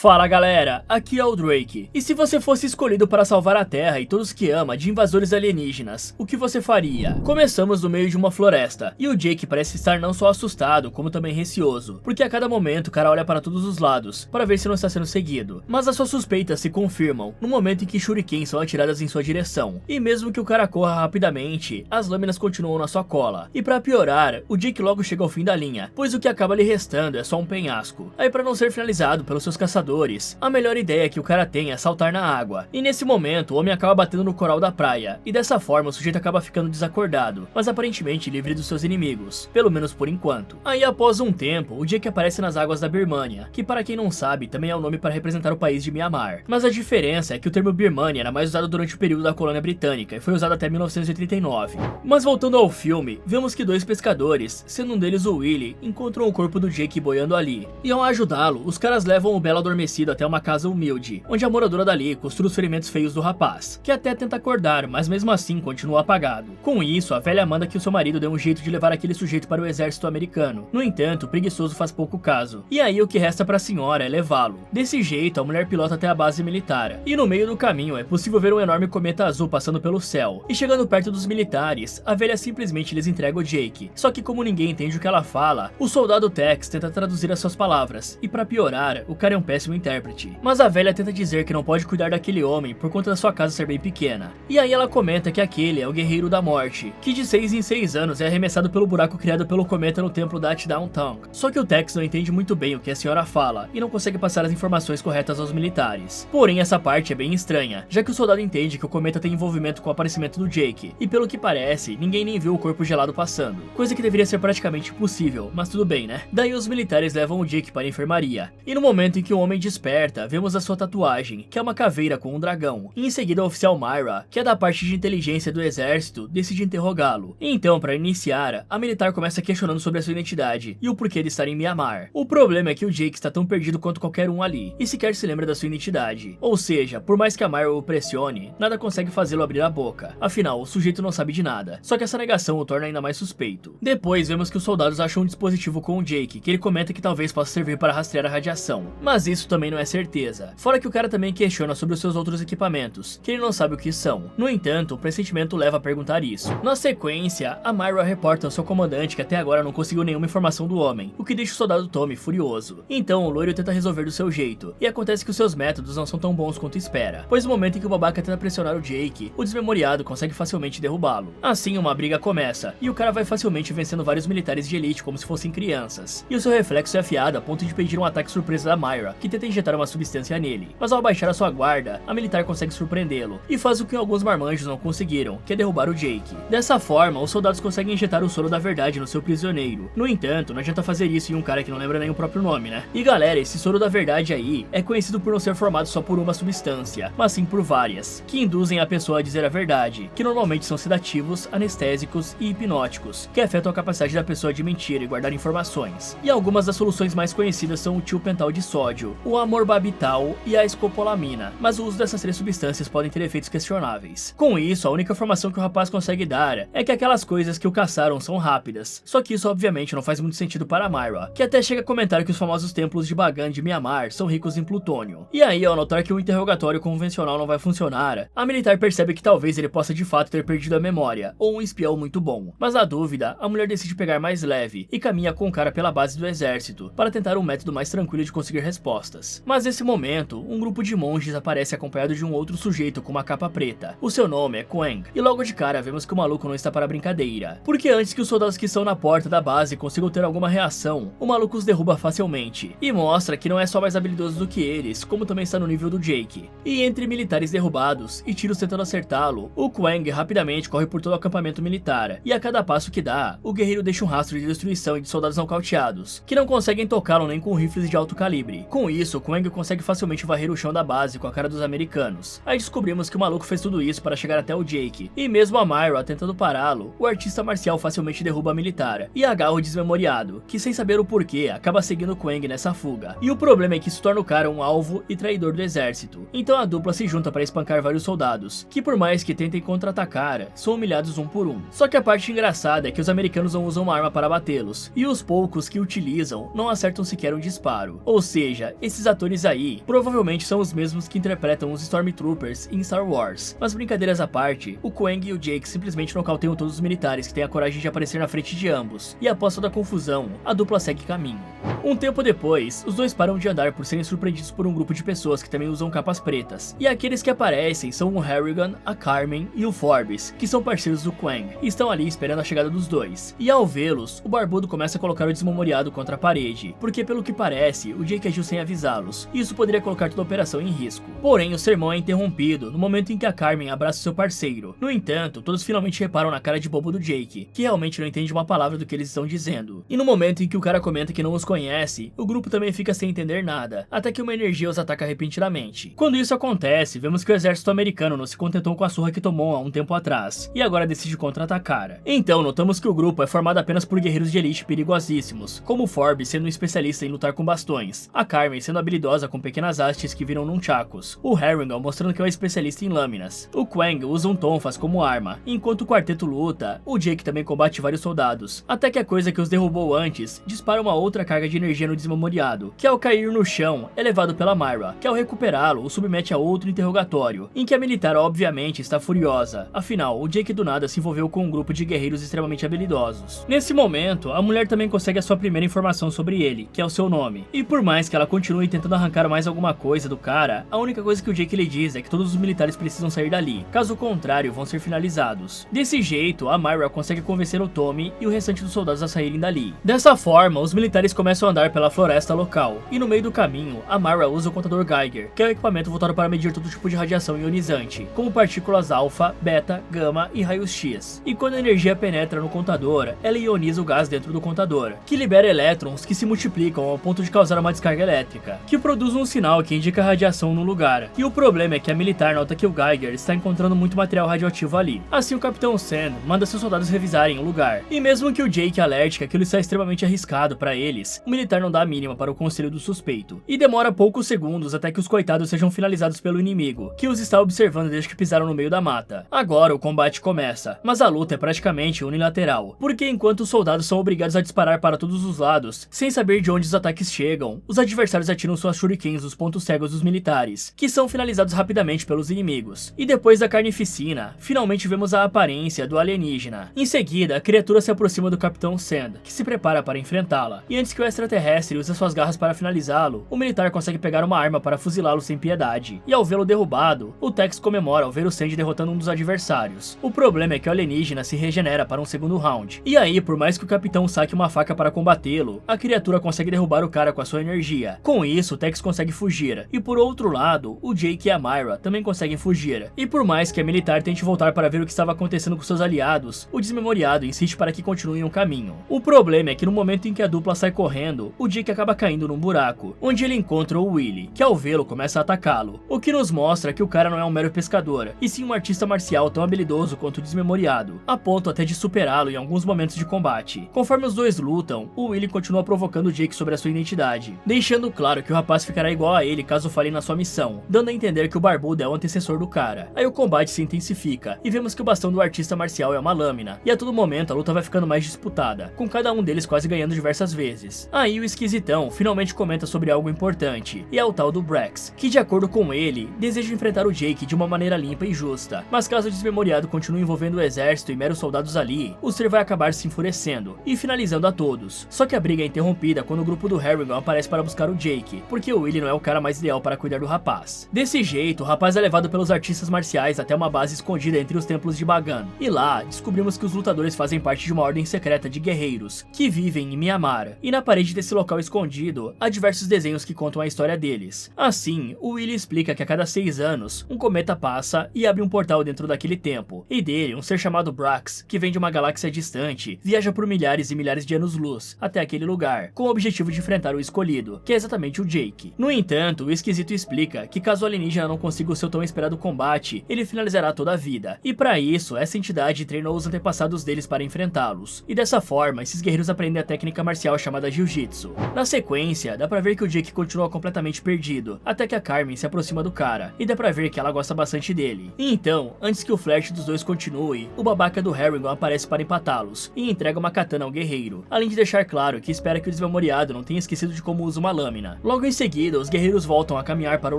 Fala galera, aqui é o Drake. E se você fosse escolhido para salvar a Terra e todos que ama de invasores alienígenas, o que você faria? Começamos no meio de uma floresta, e o Jake parece estar não só assustado, como também receoso, porque a cada momento o cara olha para todos os lados, para ver se não está sendo seguido. Mas as suas suspeitas se confirmam, no momento em que shurikens são atiradas em sua direção, e mesmo que o cara corra rapidamente, as lâminas continuam na sua cola. E para piorar, o Jake logo chega ao fim da linha, pois o que acaba lhe restando é só um penhasco. Aí para não ser finalizado pelos seus caçadores, a melhor ideia que o cara tem é saltar na água, e nesse momento o homem acaba batendo no coral da praia, e dessa forma o sujeito acaba ficando desacordado, mas aparentemente livre dos seus inimigos, pelo menos por enquanto. Aí após um tempo, o Jake aparece nas águas da Birmânia, que para quem não sabe também é o nome para representar o país de Mianmar, mas a diferença é que o termo Birmânia era mais usado durante o período da colônia britânica e foi usado até 1939. Mas voltando ao filme, vemos que dois pescadores, sendo um deles o Willie, encontram o corpo do Jake boiando ali, e ao ajudá-lo, os caras levam o belo adormecido até uma casa humilde, onde a moradora dali costura os ferimentos feios do rapaz, que até tenta acordar, mas mesmo assim continua apagado. Com isso, a velha manda que o seu marido dê um jeito de levar aquele sujeito para o exército americano. No entanto, o preguiçoso faz pouco caso, e aí o que resta para a senhora é levá-lo. Desse jeito, a mulher pilota até a base militar, e no meio do caminho é possível ver um enorme cometa azul passando pelo céu, e chegando perto dos militares, a velha simplesmente lhes entrega o Jake. Só que como ninguém entende o que ela fala, o soldado Tex tenta traduzir as suas palavras, e para piorar, o cara é um péssimo intérprete. Mas a velha tenta dizer que não pode cuidar daquele homem por conta da sua casa ser bem pequena. E aí ela comenta que aquele é o Guerreiro da Morte, que de 6 em 6 anos é arremessado pelo buraco criado pelo cometa no templo da Downtown. Só que o Tex não entende muito bem o que a senhora fala e não consegue passar as informações corretas aos militares. Porém essa parte é bem estranha, já que o soldado entende que o cometa tem envolvimento com o aparecimento do Jake, e pelo que parece, ninguém nem viu o corpo gelado passando, coisa que deveria ser praticamente impossível, mas tudo bem, né? Daí os militares levam o Jake para a enfermaria, e no momento em que o homem desperta, vemos a sua tatuagem, que é uma caveira com um dragão. E em seguida a oficial Myra, que é da parte de inteligência do exército, decide interrogá-lo. Então, para iniciar, a militar começa questionando sobre a sua identidade e o porquê de estar em Mianmar. O problema é que o Jake está tão perdido quanto qualquer um ali, e sequer se lembra da sua identidade. Ou seja, por mais que a Myra o pressione, nada consegue fazê-lo abrir a boca. Afinal, o sujeito não sabe de nada. Só que essa negação o torna ainda mais suspeito. Depois, vemos que os soldados acham um dispositivo com o Jake, que ele comenta que talvez possa servir para rastrear a radiação. Mas isso também não é certeza. Fora que o cara também questiona sobre os seus outros equipamentos, que ele não sabe o que são. No entanto, o pressentimento leva a perguntar isso. Na sequência, a Myra reporta ao seu comandante que até agora não conseguiu nenhuma informação do homem, o que deixa o soldado Tommy furioso. Então o loiro tenta resolver do seu jeito, e acontece que os seus métodos não são tão bons quanto espera, pois no momento em que o babaca tenta pressionar o Jake, o desmemoriado consegue facilmente derrubá-lo. Assim uma briga começa, e o cara vai facilmente vencendo vários militares de elite como se fossem crianças, e o seu reflexo é afiado a ponto de pedir um ataque surpresa da Myra, que tenta injetar uma substância nele. Mas ao baixar a sua guarda, a militar consegue surpreendê-lo, e faz o que alguns marmanjos não conseguiram, que é derrubar o Jake. Dessa forma, os soldados conseguem injetar o soro da verdade no seu prisioneiro. No entanto, não adianta fazer isso em um cara que não lembra nem o próprio nome, né? E galera, esse soro da verdade aí é conhecido por não ser formado só por uma substância, mas sim por várias, que induzem a pessoa a dizer a verdade, que normalmente são sedativos, anestésicos e hipnóticos, que afetam a capacidade da pessoa de mentir e guardar informações. E algumas das soluções mais conhecidas são o tiopental de sódio, o amorbabital e a escopolamina, mas o uso dessas três substâncias podem ter efeitos questionáveis. Com isso, a única informação que o rapaz consegue dar é que aquelas coisas que o caçaram são rápidas, só que isso obviamente não faz muito sentido para Myra, que até chega a comentar que os famosos templos de Bagan de Mianmar são ricos em plutônio. E aí, ao notar que o interrogatório convencional não vai funcionar, a militar percebe que talvez ele possa de fato ter perdido a memória, ou um espião muito bom. Mas na dúvida, a mulher decide pegar mais leve, e caminha com o cara pela base do exército, para tentar um método mais tranquilo de conseguir respostas. Mas nesse momento, um grupo de monges aparece acompanhado de um outro sujeito com uma capa preta. O seu nome é Quang, e logo de cara vemos que o maluco não está para brincadeira, porque antes que os soldados que estão na porta da base consigam ter alguma reação, o maluco os derruba facilmente, e mostra que não é só mais habilidoso do que eles, como também está no nível do Jake. E entre militares derrubados e tiros tentando acertá-lo, o Quang rapidamente corre por todo o acampamento militar, e a cada passo que dá, o guerreiro deixa um rastro de destruição e de soldados nocauteados, que não conseguem tocá-lo nem com rifles de alto calibre. Com isso, o Quang consegue facilmente varrer o chão da base com a cara dos americanos. Aí descobrimos que o maluco fez tudo isso para chegar até o Jake, e mesmo a Myra tentando pará-lo, o artista marcial facilmente derruba a militar, e agarra o desmemoriado, que sem saber o porquê, acaba seguindo o Quang nessa fuga. E o problema é que isso torna o cara um alvo e traidor do exército, então a dupla se junta para espancar vários soldados, que por mais que tentem contra-atacar, são humilhados um por um. Só que a parte engraçada é que os americanos não usam uma arma para batê-los, e os poucos que utilizam não acertam sequer um disparo. Ou seja, esse esses atores aí provavelmente são os mesmos que interpretam os Stormtroopers em Star Wars. Mas brincadeiras à parte, o Quang e o Jake simplesmente nocauteiam todos os militares que têm a coragem de aparecer na frente de ambos, e após toda a confusão, a dupla segue caminho. Um tempo depois, os dois param de andar por serem surpreendidos por um grupo de pessoas que também usam capas pretas, e aqueles que aparecem são o Harrigan, a Carmen e o Forbes, que são parceiros do Quang, e estão ali esperando a chegada dos dois. E ao vê-los, o barbudo começa a colocar o desmemoriado contra a parede, porque pelo que parece, o Jake agiu sem avisá-los, e isso poderia colocar toda a operação em risco. Porém, o sermão é interrompido no momento em que a Carmen abraça seu parceiro. No entanto, todos finalmente reparam na cara de bobo do Jake, que realmente não entende uma palavra do que eles estão dizendo. E no momento em que o cara comenta que não os conhece, o grupo também fica sem entender nada, até que uma energia os ataca repentinamente. Quando isso acontece, vemos que o exército americano não se contentou com a surra que tomou há um tempo atrás, e agora decide contra-atacar. Então, notamos que o grupo é formado apenas por guerreiros de elite perigosíssimos, como o Forbes sendo um especialista em lutar com bastões, a Carmen sendo habilidosa com pequenas hastes que viram nunchakus, o Harrigan mostrando que é um especialista em lâminas, o Quang usa um tonfas como arma, enquanto o quarteto luta, o Jake também combate vários soldados, até que a coisa que os derrubou antes dispara uma outra carga de energia no desmemoriado, que ao cair no chão é levado pela Myra, que ao recuperá-lo o submete a outro interrogatório, em que a militar obviamente está furiosa, afinal o Jake do nada se envolveu com um grupo de guerreiros extremamente habilidosos. Nesse momento, a mulher também consegue a sua primeira informação sobre ele, que é o seu nome, e por mais que ela continue tentando arrancar mais alguma coisa do cara, a única coisa que o Jake lhe diz é que todos os militares precisam sair dali, caso contrário vão ser finalizados. Desse jeito, a Myra consegue convencer o Tommy e o restante dos soldados a saírem dali. Dessa forma, os militares começam a andar pela floresta local, e no meio do caminho, a Myra usa o contador Geiger, que é um equipamento voltado para medir todo tipo de radiação ionizante, como partículas alfa, beta, gama e raios X. E quando a energia penetra no contador, ela ioniza o gás dentro do contador, que libera elétrons que se multiplicam ao ponto de causar uma descarga elétrica, que produz um sinal que indica radiação no lugar. E o problema é que a militar nota que o Geiger está encontrando muito material radioativo ali. Assim, o Capitão Sand manda seus soldados revisarem o lugar. E mesmo que o Jake alerte que aquilo está extremamente arriscado para eles, o militar não dá a mínima para o conselho do suspeito. E demora poucos segundos até que os coitados sejam finalizados pelo inimigo, que os está observando desde que pisaram no meio da mata. Agora o combate começa, mas a luta é praticamente unilateral, porque enquanto os soldados são obrigados a disparar para todos os lados, sem saber de onde os ataques chegam, os adversários atiram suas shurikens nos pontos cegos dos militares, que são finalizados rapidamente pelos inimigos. E depois da carnificina, finalmente vemos a aparência do alienígena. Em seguida, a criatura se aproxima do Capitão Sand, que se prepara para enfrentá-la. E antes que o extraterrestre use suas garras para finalizá-lo, o militar consegue pegar uma arma para fuzilá-lo sem piedade. E ao vê-lo derrubado, o Tex comemora ao ver o Sand derrotando um dos adversários. O problema é que o alienígena se regenera para um segundo round. E aí, por mais que o capitão saque uma faca para combatê-lo, a criatura consegue derrubar o cara com a sua energia. Com isso, o Tex consegue fugir. E por outro lado, o Jake e a Myra também conseguem fugir. E por mais que a militar tente voltar para ver o que estava acontecendo com seus aliados, o desmemoriado insiste para que continuem o caminho. O problema é que no momento em que a dupla sai correndo, o Jake acaba caindo num buraco, onde ele encontra o Willy, que ao vê-lo começa a atacá-lo, o que nos mostra que o cara não é um mero pescador, e sim um artista marcial tão habilidoso quanto o desmemoriado, a ponto até de superá-lo em alguns momentos de combate. Conforme os dois lutam, o Willy continua provocando o Jake sobre a sua identidade, deixando claro que o rapaz ficará igual a ele caso falhe na sua missão, dando a entender que o barbudo é o antecessor do cara. Aí o combate se intensifica, e vemos que o bastão do artista marcial é uma lâmina, e a todo momento a luta vai ficando mais disputada, com cada um deles quase ganhando diversas vezes. Aí o esquisitão finalmente comenta sobre algo importante, e é o tal do Brax, que de acordo com ele, deseja enfrentar o Jake de uma maneira limpa e justa, mas caso o desmemoriado continue envolvendo o exército e meros soldados ali, o ser vai acabar se enfurecendo, e finalizando a todos. Só que a briga é interrompida quando o grupo do Harrigan aparece para buscar o Jake, porque o Willy não é o cara mais ideal para cuidar do rapaz. Desse jeito, o rapaz é levado pelos artistas marciais até uma base escondida entre os templos de Bagan, e lá descobrimos que os lutadores fazem parte de uma ordem secreta de guerreiros, que vivem em Myanmar, e na parede desse local escondido, há diversos desenhos que contam a história deles. Assim, o Willy explica que a cada 6 anos, um cometa passa e abre um portal dentro daquele tempo, e dele, um ser chamado Brax, que vem de uma galáxia distante, viaja por milhares e milhares de anos-luz até aquele lugar, com o objetivo de enfrentar o escolhido, que é exatamente o Jake. No entanto, o esquisito explica que caso o alienígena não consiga o seu tão esperado combate, ele finalizará toda a vida, e para isso, essa entidade treinou os antepassados deles para enfrentá-los, e dessa forma, esses guerreiros aprendem a técnica marcial chamada Jiu-Jitsu. Na sequência, dá pra ver que o Jake continua completamente perdido, até que a Carmen se aproxima do cara, e dá pra ver que ela gosta bastante dele. E então, antes que o flerte dos dois continue, o babaca do Harrigan aparece para empatá-los, e entrega uma katana ao guerreiro, além de deixar claro que espera que o desmemoriado não tenha esquecido de como usa uma lâmina. Logo em seguida, os guerreiros voltam a caminhar para o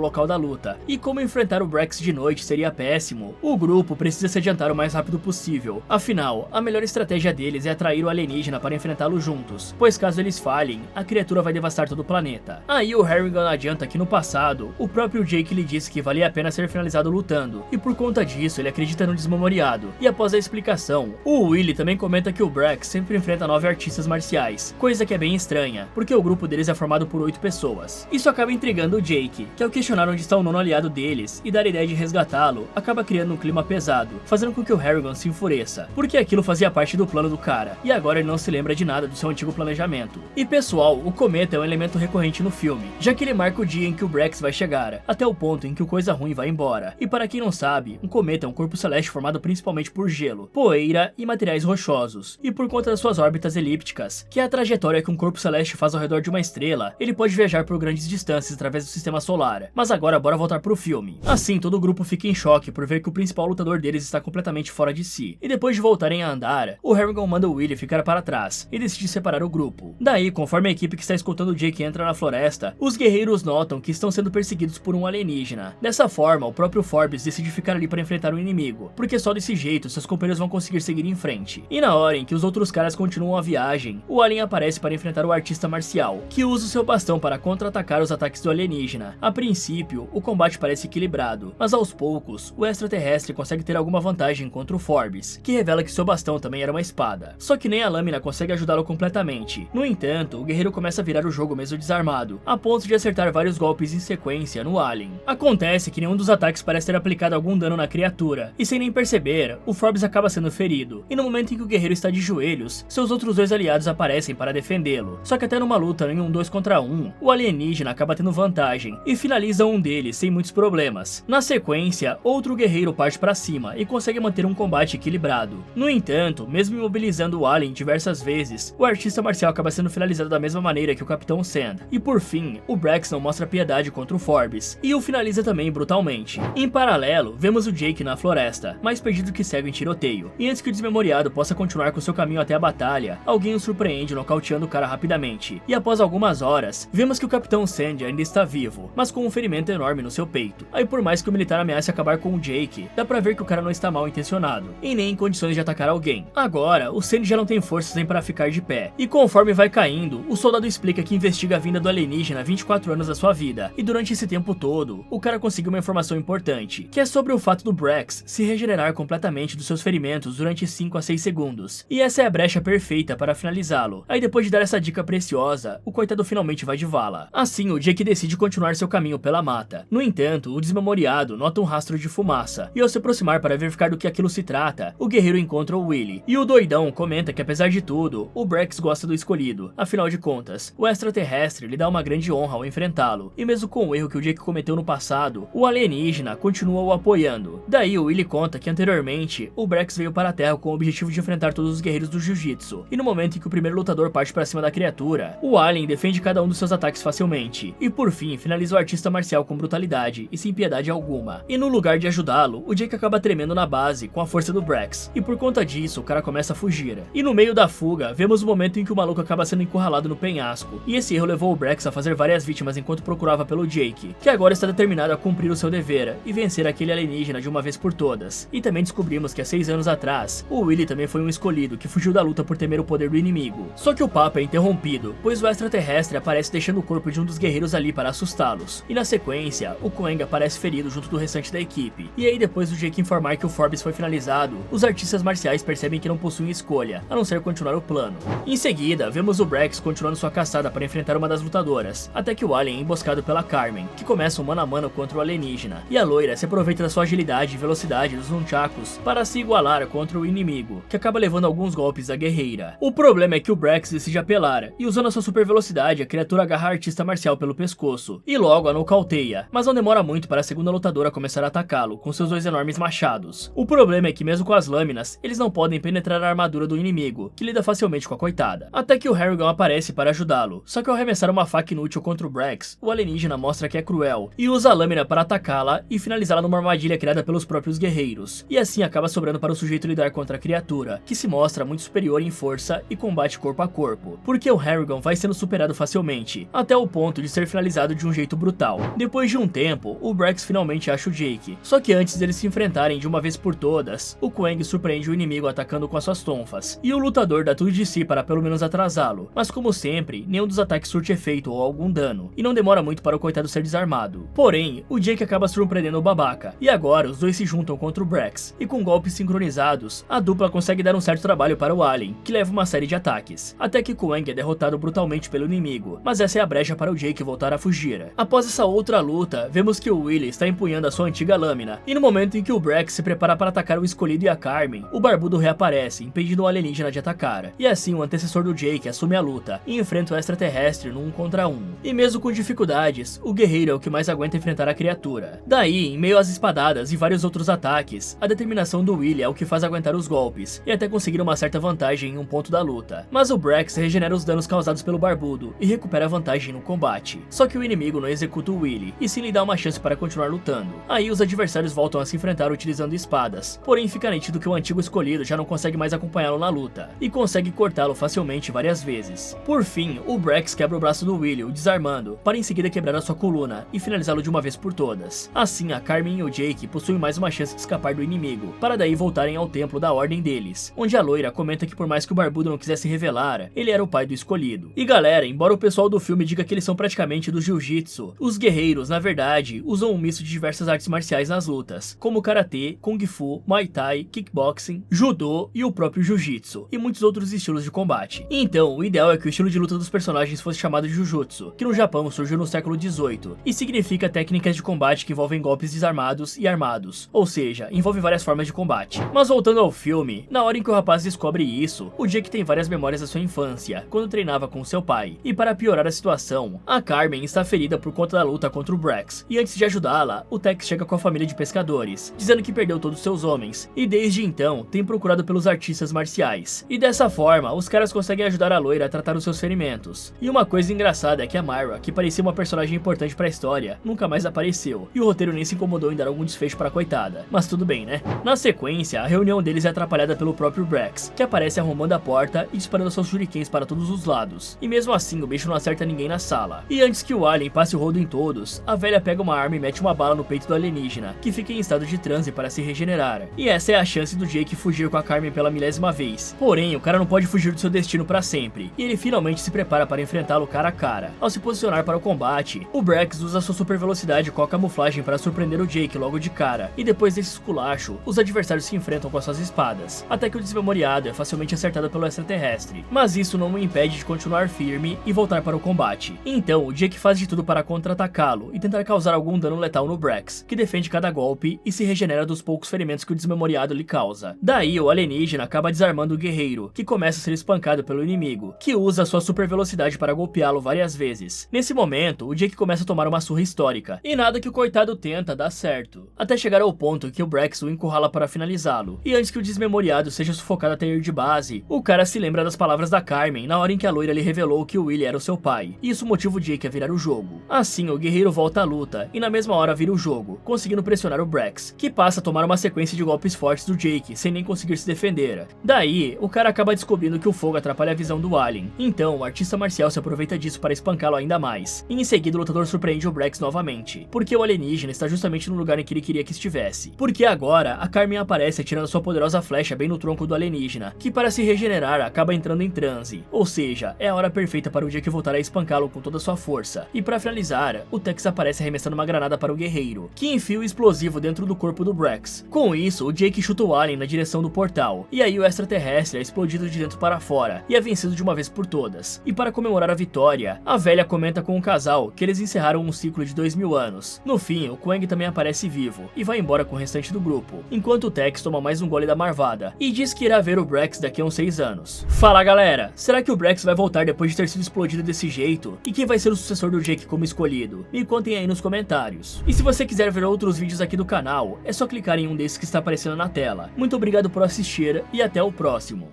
local da luta, e como enfrentar o Brax de noite seria péssimo, o grupo precisa se adiantar o mais rápido possível. Afinal, a melhor estratégia deles é atrair o alienígena para enfrentá-lo juntos, pois caso eles falhem, a criatura vai devastar todo o planeta. Aí o Harrigan adianta que no passado, o próprio Jake lhe disse que valia a pena ser finalizado lutando, e por conta disso ele acredita no desmemoriado, e após a explicação, o Willy também comenta que o Brax sempre enfrenta 9 artistas marciais, coisa que é bem estranha, porque o grupo deles é formado por 8 pessoas. Isso acaba intrigando o Jake, que ao questionar onde está o nono aliado deles, e dar a ideia de resgatá-lo, acaba criando um clima pesado, fazendo com que o Harrigan se enfureça, porque aquilo fazia parte do plano do cara, e agora ele não se lembra de nada do seu antigo planejamento. E pessoal, o cometa é um elemento recorrente no filme, já que ele marca o dia em que o Brax vai chegar, até o ponto em que o coisa ruim vai embora. E para quem não sabe, um cometa é um corpo celeste formado principalmente por gelo, poeira e materiais rochosos, e por conta das suas órbitas elípticas, que é a trajetória que um corpo celeste faz ao redor de uma estrela, ele pode viajar por grandes distâncias através do sistema solar. Mas agora bora voltar pro filme. Assim, todo o grupo fica em choque por ver que o principal lutador deles está completamente fora de si, e depois de voltarem a andar, o Harrigan manda o Willy ficar para trás, e decide separar o grupo. Daí, conforme a equipe que está escoltando o Jake entra na floresta, os guerreiros notam que estão sendo perseguidos por um alienígena. Dessa forma, o próprio Forbes decide ficar ali para enfrentar o inimigo, porque só desse jeito seus companheiros vão conseguir seguir em frente. E na hora em que os outros caras continuam a viagem, o alien aparece para enfrentar o artista marcial, que usa o seu bastão para contra-atacar os ataques do alienígena. A princípio, o combate parece equilibrado, mas aos poucos, o extraterrestre consegue ter alguma vantagem contra o Forbes, que revela que seu bastão também era uma espada. Só que nem a lâmina consegue ajudá-lo completamente. No entanto, o guerreiro começa a virar o jogo mesmo desarmado, a ponto de acertar vários golpes em sequência no alien. Acontece que nenhum dos ataques parece ter aplicado algum dano na criatura, e sem nem perceber, o Forbes acaba sendo ferido, e no momento em que o guerreiro está de joelhos, seus outros dois aliados aparecem para defendê-lo. Só que até numa luta em um 2 contra 1, o alienígena acaba tendo vantagem, e finaliza um deles sem muitos problemas. Na sequência, outro guerreiro parte para cima, e consegue manter um combate equilibrado. No entanto, mesmo imobilizando o alien diversas vezes, o artista marcial acaba sendo finalizado da mesma maneira que o Capitão Sand. E por fim, o Brax não mostra piedade contra o Forbes, e o finaliza também brutalmente. Em paralelo, vemos o Jake na floresta, mais perdido que cego em tiroteio, e antes que o desmemoriado possa continuar com seu caminho até a batalha, alguém o surpreende nocauteando o cara rapidamente. E após algumas horas, vemos que o Capitão Sand ainda está vivo, mas com um ferimento enorme no seu peito. Aí por mais que o militar ameace acabar com o Jake, dá pra ver que o cara não está mal intencionado, e nem em condições de atacar alguém. Agora, o Sand já não tem forças nem para ficar de pé, e conforme vai caindo, o soldado explica que investiga a vinda do alienígena há 24 anos da sua vida, e durante esse tempo todo, o cara conseguiu uma informação importante, que é sobre o fato do Brax se regenerar completamente dos seus ferimentos durante 5 a 6 segundos, e essa é a brecha perfeita para finalizá-lo. Aí depois de dar essa dica preciosa, o coitado finalmente vai de vala. Assim, o Jake decide continuar seu caminho pela mata. No entanto, o desmemoriado nota um rastro de fumaça, e ao se aproximar para verificar do que aquilo se trata, o guerreiro encontra o Willy, e o doidão comenta que apesar de tudo, o Brax gosta do escolhido. Afinal de contas, o extraterrestre lhe dá uma grande honra ao enfrentá-lo, e mesmo com o erro que o Jake cometeu no passado, o alienígena continua o apoiando. Daí o Willy conta que anteriormente, o Brax veio para a Terra com o objetivo de enfrentar todos os guerreiros do Jiu-Jitsu, e no momento em que o primeiro lutador parte para cima da criatura, o alien defende cada um dos seus ataques facilmente, e por fim finaliza o artista marcial com brutalidade e sem piedade alguma. E no lugar de ajudá-lo, o Jake acaba tremendo na base com a força do Brax, e por conta disso o cara começa a fugir. E no meio da fuga, vemos o momento em que o maluco acaba sendo encurralado no penhasco, e esse erro levou o Brax a fazer várias vítimas enquanto procurava pelo Jake, que agora está determinado a cumprir o seu dever e vencer aquele alienígena de uma vez por todas. E também descobrimos que há 6 anos atrás, o Willy também foi um escolhido que fugiu da luta por temer o poder do inimigo. Só que o papo é interrompido, pois o extraterrestre aparece deixando o corpo de um dos guerreiros ali para assustá-los. E na sequência, o Koeng aparece ferido junto do restante da equipe. E aí depois do Jake informar que o Forbes foi finalizado, os artistas marciais percebem que não possuem escolha, a não ser continuar o plano. Em seguida, vemos o Brax continuando sua caçada para enfrentar uma das lutadoras, até que o alien é emboscado pela Carmen, que começa um mano a mano contra o alienígena, e a loira se aproveita da sua agilidade e velocidade dos nunchakus para se igualar contra o inimigo, que acaba levando alguns golpes da guerreira. O problema é que o Brax decide apelar, e usando a sua super velocidade, a criatura agarra a artista marcial pelo pescoço, e logo a nocauteia, mas não demora muito para a segunda lutadora começar a atacá-lo, com seus 2 enormes machados. O problema é que mesmo com as lâminas, eles não podem penetrar a armadura do inimigo, que lida facilmente com a coitada. Até que o Harrigan aparece para ajudá-lo, só que ao arremessar uma faca inútil contra o Brax, o alienígena mostra que é cruel, e usa a lâmina para atacá-la e finalizá-la numa armadilha criada pelos próprios guerreiros, e assim acaba sobrando para o sujeito lidar contra a criatura, que se mostra muito superior em força e combate corpo a corpo, porque o Harrigan vai sendo superado facilmente, a até o ponto de ser finalizado de um jeito brutal. Depois de um tempo, o Brax finalmente acha o Jake, só que antes deles se enfrentarem de uma vez por todas, o Quang surpreende o inimigo atacando com as suas tonfas, e o lutador dá tudo de si para pelo menos atrasá-lo, mas como sempre, nenhum dos ataques surte efeito ou algum dano, e não demora muito para o coitado ser desarmado. Porém, o Jake acaba surpreendendo o babaca, e agora os dois se juntam contra o Brax, e com golpes sincronizados, a dupla consegue dar um certo trabalho para o Alien, que leva uma série de ataques, até que Quang é derrotado brutalmente pelo inimigo, mas essa é a brecha para o Jake voltar a fugir. Após essa outra luta, vemos que o Willie está empunhando a sua antiga lâmina, e no momento em que o Brax se prepara para atacar o escolhido e a Carmen, o barbudo reaparece, impedindo o alienígena de atacar, e assim o antecessor do Jake assume a luta, e enfrenta o extraterrestre no 1 contra 1. E mesmo com dificuldades, o guerreiro é o que mais aguenta enfrentar a criatura. Daí, em meio às espadadas e vários outros ataques, a determinação do Willie é o que faz aguentar os golpes, e até conseguir uma certa vantagem em um ponto da luta. Mas o Brax regenera os danos causados pelo barbudo, e recupera a vantagem no combate. Só que o inimigo não executa o Willie, e sim lhe dá uma chance para continuar lutando. Aí os adversários voltam a se enfrentar utilizando espadas, porém fica nítido que o antigo escolhido já não consegue mais acompanhá-lo na luta, e consegue cortá-lo facilmente várias vezes. Por fim, o Brax quebra o braço do Willie, o desarmando, para em seguida quebrar a sua coluna, e finalizá-lo de uma vez por todas. Assim, a Carmen e o Jake possuem mais uma chance de escapar do inimigo, para daí voltarem ao templo da ordem deles, onde a loira comenta que por mais que o barbudo não quisesse revelar, ele era o pai do escolhido. E galera, embora o pessoal do filme diga que eles são praticamente do jiu-jitsu, os guerreiros, na verdade, usam um misto de diversas artes marciais nas lutas, como karatê, kung fu, muay thai, kickboxing, judô e o próprio jiu-jitsu, e muitos outros estilos de combate. Então, o ideal é que o estilo de luta dos personagens fosse chamado de Jujutsu, que no Japão surgiu no século XVIII, e significa técnicas de combate que envolvem golpes desarmados e armados, ou seja, envolve várias formas de combate. Mas voltando ao filme, na hora em que o rapaz descobre isso, o Jake tem várias memórias da sua infância, quando treinava com seu pai, e para piorar a situação, a Carmen está ferida por conta da luta contra o Brax, e antes de ajudá-la, o Tex chega com a família de pescadores, dizendo que perdeu todos seus homens, e desde então tem procurado pelos artistas marciais, e dessa forma, os caras conseguem ajudar a loira a tratar os seus ferimentos. E uma coisa engraçada é que a Myra, que parecia uma personagem importante para a história, nunca mais apareceu, e o roteiro nem se incomodou em dar algum desfecho para a coitada, mas tudo bem, né? Na sequência, a reunião deles é atrapalhada pelo próprio Brax, que aparece arrombando a porta e disparando seus shurikens para todos os lados, e mesmo assim o bicho não acerta ninguém na sala. E antes que o alien passe o rodo em todos, a velha pega uma arma e mete uma bala no peito do alienígena, que fica em estado de transe para se regenerar. E essa é a chance do Jake fugir com a Carmen pela milésima vez. Porém, o cara não pode fugir do seu destino para sempre, e ele finalmente se prepara para enfrentá-lo cara a cara. Ao se posicionar para o combate, o Brax usa sua super velocidade com a camuflagem para surpreender o Jake logo de cara, e depois desse esculacho, os adversários se enfrentam com as suas espadas, até que o desmemoriado é facilmente acertado pelo extraterrestre. Mas isso não o impede de continuar firme e voltar para o combate. Então, o Jake faz de tudo para contra-atacá-lo e tentar causar algum dano letal no Brax, que defende cada golpe e se regenera dos poucos ferimentos que o desmemoriado lhe causa. Daí, o alienígena acaba desarmando o guerreiro, que começa a ser espancado pelo inimigo, que usa sua super velocidade para golpeá-lo várias vezes. Nesse momento, o Jake começa a tomar uma surra histórica, e nada que o coitado tenta dá certo, até chegar ao ponto que o Brax o encurrala para finalizá-lo. E antes que o desmemoriado seja sufocado até ir de base, o cara se lembra das palavras da Carmen na hora em que a loira lhe revelou que o Willie era o seu pai, e isso motiva o Jake a virar o jogo. Assim, o guerreiro volta à luta, e na mesma hora vira o jogo, conseguindo pressionar o Brax, que passa a tomar uma sequência de golpes fortes do Jake, sem nem conseguir se defender. Daí, o cara acaba descobrindo que o fogo atrapalha a visão do alien, então o artista marcial se aproveita disso para espancá-lo ainda mais, e em seguida o lutador surpreende o Brax novamente, porque o alienígena está justamente no lugar em que ele queria que estivesse. Porque agora, a Carmen aparece atirando sua poderosa flecha bem no tronco do alienígena, que para se regenerar acaba entrando em transe, ou seja, é a hora perfeita para o Jake voltar a espancá-lo com toda a sua força. E para finalizar, o Tex aparece arremessando uma granada para o guerreiro, que enfia o explosivo dentro do corpo do Brax. Com isso, o Jake chuta o alien na direção do portal, e aí o extraterrestre é explodido de dentro para fora, e é vencido de uma vez por todas. E para comemorar a vitória, a velha comenta com o casal que eles encerraram um ciclo de 2000 anos. No fim, o Quang também aparece vivo, e vai embora com o restante do grupo, enquanto o Tex toma mais um gole da marvada, e diz que irá ver o Brax daqui a uns 6 anos. Fala galera, será que o Brax vai voltar depois de ter sido explodido desse jeito? E quem vai ser o sucessor do Jake como escolhido? Me contem aí nos comentários. E se você quiser ver outros vídeos aqui do canal, é só clicar em um desses que está aparecendo na tela. Muito obrigado por assistir e até o próximo.